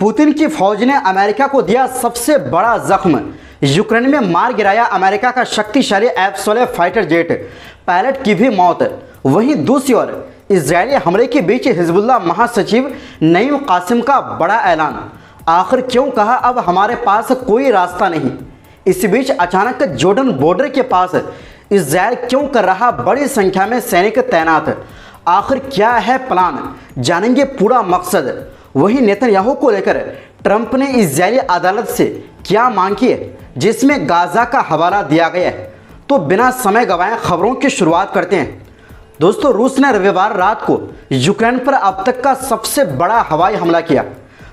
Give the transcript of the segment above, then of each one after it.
Putin की फौज ने अमेरिका को दिया सबसे बड़ा जख्म। यूक्रेन में मार गिराया अमेरिका का शक्तिशाली F-16 फाइटर जेट, पायलट की भी मौत। वहीं दूसरी ओर इजरायली हमले के बीच हिजबुल्लाह महासचिव नईम कासिम का बड़ा ऐलान। आखिर क्यों कहा अब हमारे पास कोई रास्ता नहीं। इस बीच अचानक जॉर्डन बॉर्डर के पास इजरायल क्यों कर रहा बड़ी संख्या में सैनिक तैनात। आखिर क्या है प्लान, जानेंगे पूरा मकसद। वहीं नेतन्याहू को लेकर ट्रंप ने इजरायली अदालत से क्या मांग की है, जिसमें गाजा का हवाला दिया गया है। तो बिना समय गंवाए खबरों की शुरुआत करते हैं। दोस्तों, रूस ने रविवार रात को यूक्रेन पर अब तक का सबसे बड़ा हवाई हमला किया।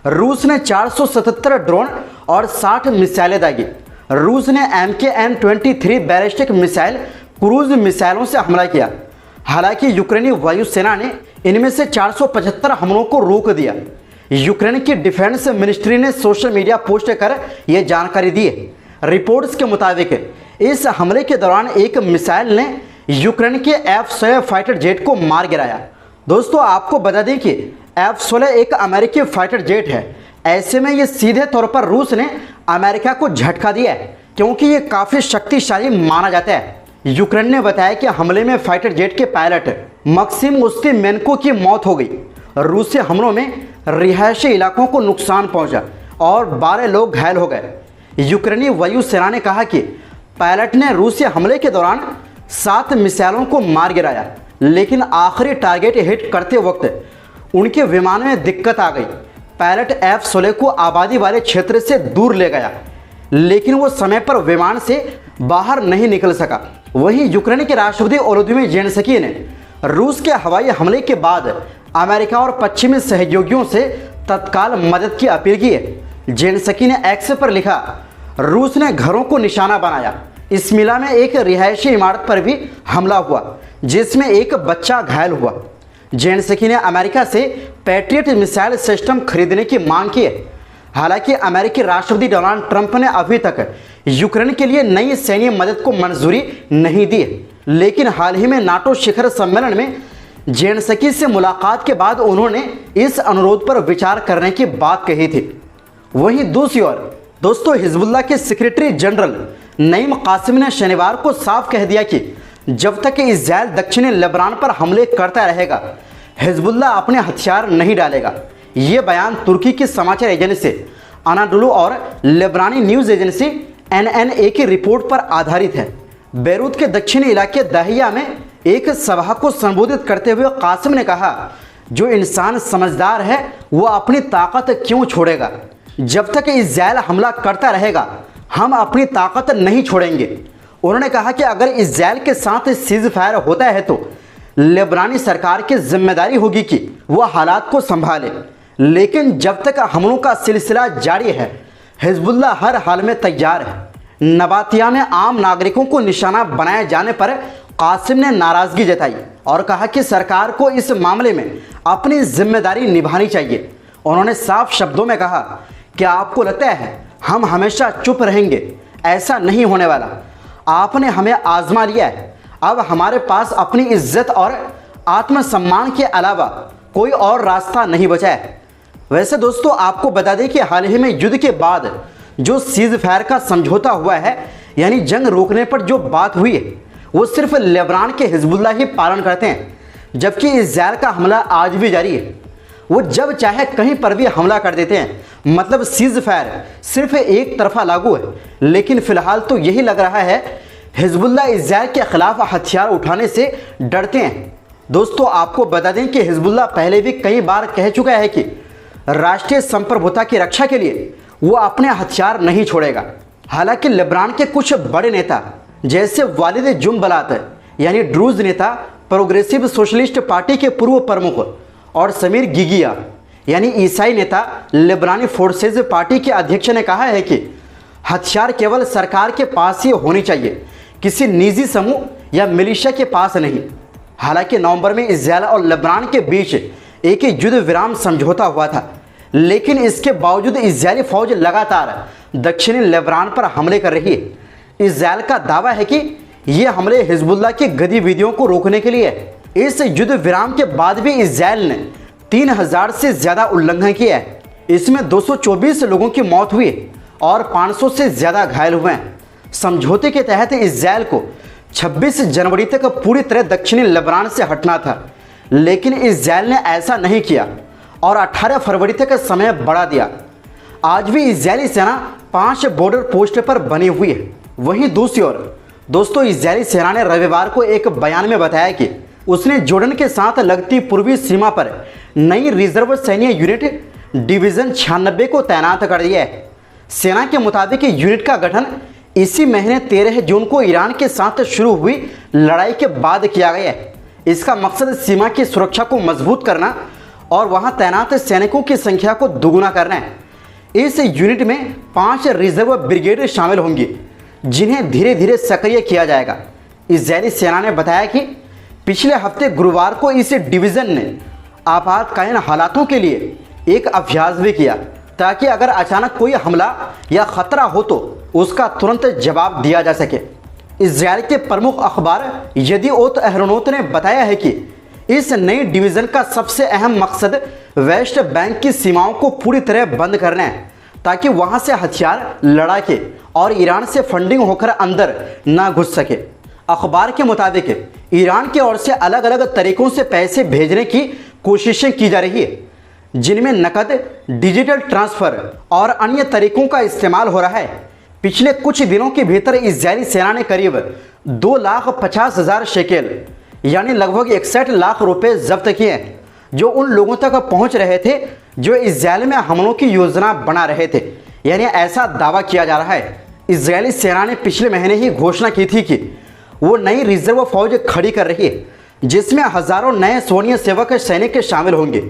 रूस ने 477 ड्रोन और 60 मिसाइलें दागी। रूस ने MKN-23 बैलिस्टिक मिसाइल क्रूज मिसाइलों से हमला किया। हालांकि यूक्रेनी वायुसेना ने इनमें से 475 हमलों को रोक दिया। यूक्रेन की डिफेंस मिनिस्ट्री ने सोशल मीडिया पोस्ट कर यह जानकारी दी है। रिपोर्ट्स के मुताबिक इस हमले के दौरान एक मिसाइल ने यूक्रेन के F-16 फाइटर जेट को मार गिराया। दोस्तों, आपको बता दें कि F-16 एक अमेरिकी फाइटर जेट है। ऐसे में ये सीधे तौर पर रूस ने अमेरिका को झटका दिया है, क्योंकि ये काफ़ी शक्तिशाली माना जाता है। यूक्रेन ने बताया कि हमले में फाइटर जेट के पायलट मक्सिम उस्तिमेन्को की मौत हो गई। रूसी हमलों में रिहायशी इलाकों को नुकसान पहुंचा और 12 लोग घायल हो गए। यूक्रेनी वायुसेना ने कहा कि पायलट ने रूसी हमले के दौरान 7 मिसाइलों को मार गिराया, लेकिन आखिरी टारगेट हिट करते वक्त उनके विमान में दिक्कत आ गई। पायलट F-16 को आबादी वाले क्षेत्र से दूर ले गया, लेकिन वो समय पर विमान से बाहर नहीं निकल सका। वहीं यूक्रेन के राष्ट्रपति वोलोदिमीर ज़ेलेंस्की ने रूस के हवाई हमले के बाद अमेरिका और पश्चिमी सहयोगियों से तत्काल मदद की अपील की है। ज़ेलेंस्की ने एक्स पर लिखा, रूस ने घरों को निशाना बनाया। इस मिला में एक रिहायशी इमारत पर भी हमला हुआ, जिसमें एक बच्चा घायल हुआ। ज़ेलेंस्की ने अमेरिका से पैट्रियट मिसाइल सिस्टम खरीदने की मांग की है। हालांकि अमेरिकी राष्ट्रपति डोनाल्ड ट्रंप ने अभी तक यूक्रेन के लिए नई सैन्य मदद को मंजूरी नहीं दी है, लेकिन हाल ही में नाटो शिखर सम्मेलन में ज़ेलेंस्की से मुलाकात के बाद उन्होंने इस अनुरोध पर विचार करने की बात कही थी। वहीं दूसरी ओर दोस्तों, हिजबुल्लाह के सेक्रेटरी जनरल नईम कासिम ने शनिवार को साफ कह दिया कि जब तक इजरायल दक्षिणी लेबनान पर हमले करता रहेगा, हिजबुल्लाह अपने हथियार नहीं डालेगा। ये बयान तुर्की की समाचार एजेंसी अनाडोलू और लेबनानी न्यूज़ एजेंसी NNA की रिपोर्ट पर आधारित है। बेरूत के दक्षिणी इलाके दाहिया में एक सभा को संबोधित करते हुए कासिम ने कहा, जो इंसान समझदार है वो अपनी ताकत क्यों छोड़ेगा। जब तक इजरायल हमला करता रहेगा, हम अपनी ताकत नहीं छोड़ेंगे। उन्होंने कहा कि अगर इजरायल के साथ सीज फायर होता है तो लेबनानी सरकार की जिम्मेदारी होगी कि वह हालात को संभाले, लेकिन जब तक हमलों का सिलसिला जारी है, हिजबुल्लाह हर हाल में तैयार है। नबातिया में आम नागरिकों को निशाना बनाए जाने पर कासिम ने नाराजगी जताई और कहा कि सरकार को इस मामले में अपनी जिम्मेदारी निभानी चाहिए। उन्होंने साफ शब्दों में कहा, क्या आपको लगता है हम हमेशा चुप रहेंगे? ऐसा नहीं होने वाला। आपने हमें आजमा लिया है। अब हमारे पास अपनी इज्जत और आत्मसम्मान के अलावा कोई और रास्ता नहीं बचा है। वैसे दोस्तों, आपको बता दें कि हाल ही में युद्ध के बाद जो सीज फायर का समझौता हुआ है, यानी जंग रोकने पर जो बात हुई है, वो सिर्फ लेबनान के हिजबुल्लाह ही पालन करते हैं, जबकि इजरायल का हमला आज भी जारी है। वो जब चाहे कहीं पर भी हमला कर देते हैं। मतलब सीज फायर सिर्फ एक तरफा लागू है, लेकिन फिलहाल तो यही लग रहा है हिजबुल्लाह इजरायल के खिलाफ हथियार उठाने से डरते हैं। दोस्तों, आपको बता दें कि हिजबुल्लाह पहले भी कई बार कह चुका है कि राष्ट्रीय संप्रभुता की रक्षा के लिए वो अपने हथियार नहीं छोड़ेगा। हालांकि लेबनान के कुछ बड़े नेता जैसे वालिद जुम्बलात यानी ड्रूज नेता प्रोग्रेसिव सोशलिस्ट पार्टी के पूर्व प्रमुख और समीर गिगिया यानी ईसाई नेता लेबनानी फोर्सेज पार्टी के अध्यक्ष ने कहा है कि हथियार केवल सरकार के पास ही होनी चाहिए, किसी निजी समूह या मिलिशिया के पास नहीं। हालांकि नवंबर में इजरायल और लेबनान के बीच एक युद्ध विराम समझौता हुआ था, लेकिन इसके बावजूद इजरायली फौज लगातार दक्षिणी लेबनान पर हमले कर रही है। इजरायल का दावा है कि ये हमले हिजबुल्लाह की गतिविधियों को रोकने के लिए है। इस युद्ध विराम के बाद भी इजरायल ने 3000 से ज़्यादा उल्लंघन किया है। इसमें 224 लोगों की मौत हुई और 500 से ज़्यादा घायल हुए हैं। समझौते के तहत इजरायल को 26 जनवरी तक पूरी तरह दक्षिणी लेबनान से हटना था, लेकिन इजरायल ने ऐसा नहीं किया और 18 फरवरी तक समय बढ़ा दिया। आज भी इजरायली सेना 5 बॉर्डर पोस्ट पर बनी हुई है। वहीं दूसरी ओर दोस्तों, इजरायली सेना ने रविवार को एक बयान में बताया कि उसने जॉर्डन के साथ लगती पूर्वी सीमा पर नई रिजर्व सैन्य यूनिट डिवीज़न 96 को तैनात कर दिया है। सेना के मुताबिक यूनिट का गठन इसी महीने 13 जून को ईरान के साथ शुरू हुई लड़ाई के बाद किया गया है। इसका मकसद सीमा की सुरक्षा को मजबूत करना और वहां तैनात सैनिकों की संख्या को दोगुना करना है। इस यूनिट में 5 रिजर्व ब्रिगेड शामिल होंगी, जिन्हें धीरे धीरे सक्रिय किया जाएगा। इजरायली सेना ने बताया कि पिछले हफ्ते गुरुवार को इस डिवीज़न ने आपातकालीन हालातों के लिए एक अभ्यास भी किया, ताकि अगर अचानक कोई हमला या खतरा हो तो उसका तुरंत जवाब दिया जा सके। इजरायल के प्रमुख अखबार यदीओत अहरोनोत ने बताया है कि इस नई डिवीज़न का सबसे अहम मकसद वेस्ट बैंक की सीमाओं को पूरी तरह बंद करना है, ताकि वहां से हथियार, लड़ाके और ईरान से फंडिंग होकर अंदर ना घुस सके। अखबार के मुताबिक ईरान की ओर से अलग अलग तरीकों से पैसे भेजने की कोशिशें की जा रही है, जिनमें नकद, डिजिटल ट्रांसफ़र और अन्य तरीकों का इस्तेमाल हो रहा है। पिछले कुछ दिनों के भीतर इजरायली सेना ने करीब 2,50,000 शेकेल यानी लगभग 61 लाख रुपए जब्त किए, जो उन लोगों तक पहुंच रहे थे जो इजरायल में हमलों की योजना बना रहे थे। यानी ऐसा दावा किया जा रहा है। इजरायली सेना ने पिछले महीने ही घोषणा की थी कि वो नई रिजर्व फौज खड़ी कर रही है, जिसमें हजारों नए स्वयं सेवक सैनिक शामिल होंगे।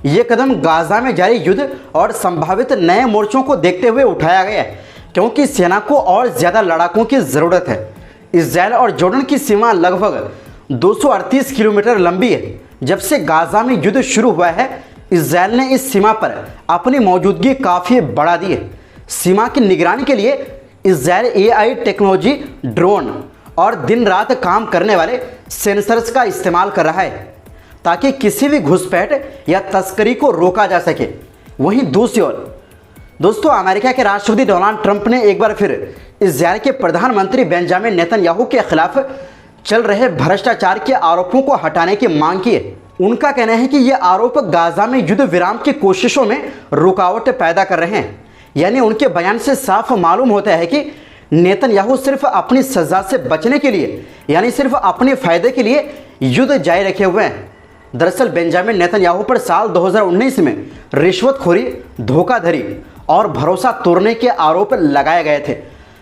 ये कदम गाजा में जारी युद्ध और संभावित नए मोर्चों को देखते हुए उठाया गया है, क्योंकि सेना को और ज़्यादा लड़ाकों की ज़रूरत है। इजरायल और जॉर्डन की सीमा लगभग 238 किलोमीटर लंबी है। जब से गाजा में युद्ध शुरू हुआ है, इजरायल ने इस सीमा पर अपनी मौजूदगी काफ़ी बढ़ा दी है। सीमा की निगरानी के लिए इजरायल AI टेक्नोलॉजी, ड्रोन और दिन रात काम करने वाले सेंसर्स का इस्तेमाल कर रहा है, ताकि किसी भी घुसपैठ या तस्करी को रोका जा सके। वहीं दूसरी ओर दोस्तों, अमेरिका के राष्ट्रपति डोनाल्ड ट्रंप ने एक बार फिर इजरायल के प्रधानमंत्री बेंजामिन नेतन्याहू के खिलाफ चल रहे भ्रष्टाचार के आरोपों को हटाने की मांग की है। उनका कहना है कि ये आरोप गाजा में युद्ध विराम की कोशिशों में रुकावट पैदा कर रहे हैं। यानी उनके बयान से साफ मालूम होता है कि नेतन्याहू सिर्फ अपनी सजा से बचने के लिए, यानी सिर्फ अपने फायदे के लिए युद्ध जारी रखे हुए हैं। दरअसल बेंजामिन नेतन्याहू पर साल 2019 में रिश्वतखोरी, धोखाधड़ी और भरोसा तोड़ने के आरोप लगाए गए थे।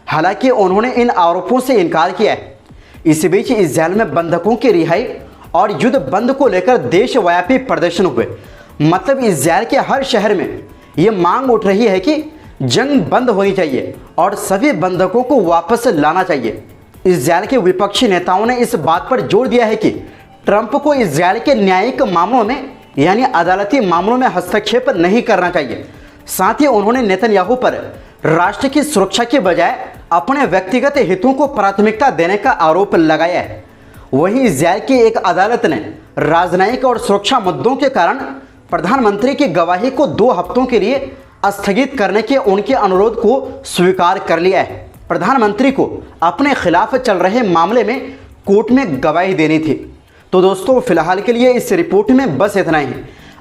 हालांकि उन्होंने इन आरोपों से इनकार किया है। इसी बीच इजरायल में बंधकों की रिहाई और युद्ध बंद को लेकर देशव्यापी प्रदर्शन हुए। मतलब इजरायल के हर शहर में ये मांग उठ रही है कि जंग बंद होनी चाहिए और सभी बंधकों को वापस लाना चाहिए। इजरायल के विपक्षी नेताओं ने इस बात पर जोर दिया है कि ट्रंप को इजरायल के न्यायिक मामलों में यानी अदालती मामलों में हस्तक्षेप नहीं करना चाहिए। साथ ही उन्होंने नेतन्याहू पर राष्ट्र की सुरक्षा के बजाय अपने व्यक्तिगत हितों को प्राथमिकता देने का आरोप लगाया है। वहीं इजरायल की एक अदालत ने राजनयिक और सुरक्षा मुद्दों के कारण प्रधानमंत्री की गवाही को 2 हफ्तों के लिए स्थगित करने के उनके अनुरोध को स्वीकार कर लिया है। प्रधानमंत्री को अपने खिलाफ चल रहे मामले में कोर्ट में गवाही देनी थी। तो दोस्तों, फिलहाल के लिए इस रिपोर्ट में बस इतना ही।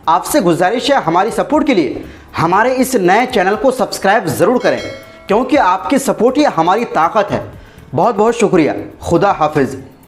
आपसे गुजारिश है, हमारी सपोर्ट के लिए हमारे इस नए चैनल को सब्सक्राइब ज़रूर करें, क्योंकि आपकी सपोर्ट ही हमारी ताकत है। बहुत बहुत शुक्रिया। खुदा हाफिज़।